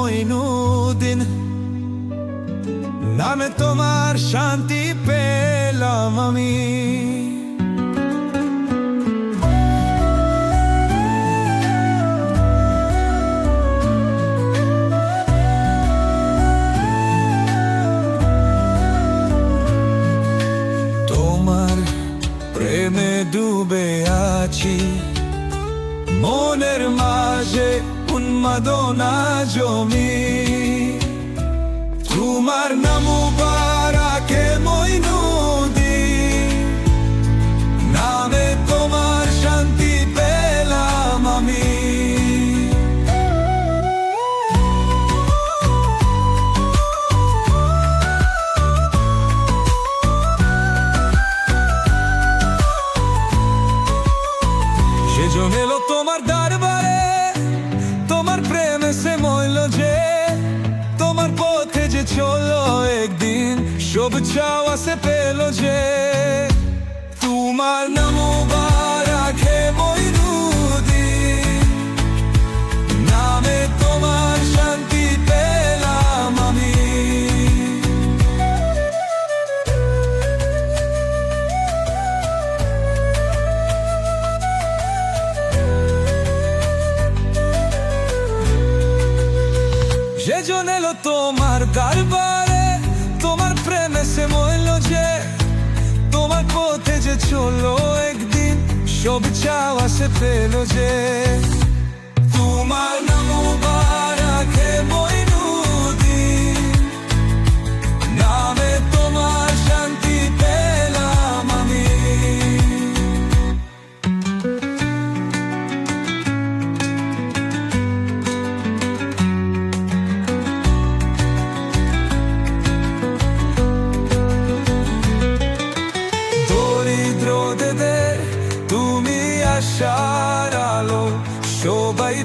মইনুদ্দিন, নামে তোমার শান্তি পেলাম আমি। তোমার প্রেমে ডুবে আছি, মনের মাঝে উন্মাদনা জমি। তোমার নাম মুবারকে মইনুদ্দিন, নামে তোমার শান্তি পেলাম আমি। সেজন এলো তোমার দরবারে, তোমার প্রেমে সে মইল যে, তোমার পথে যে চলো একদিন, সব চাওয়া সে পেল যে। তোমার নাম মুবারকে মইনুদ্দিন, নামে তোমার শান্তি পেলাম আমি। সেজন এলো তোমার দরবারে, তোমার প্রেমে সে মইল যে, তোমার পথে যে চলো একদিন, সব চাওয়া সে পেল যে। তোমার নাম মুবারকে মইনুদ্দিন, নামে তোমার শান্তি পেলাম আমি। দরিদ্রদের তুমি আশার আলো, সবাই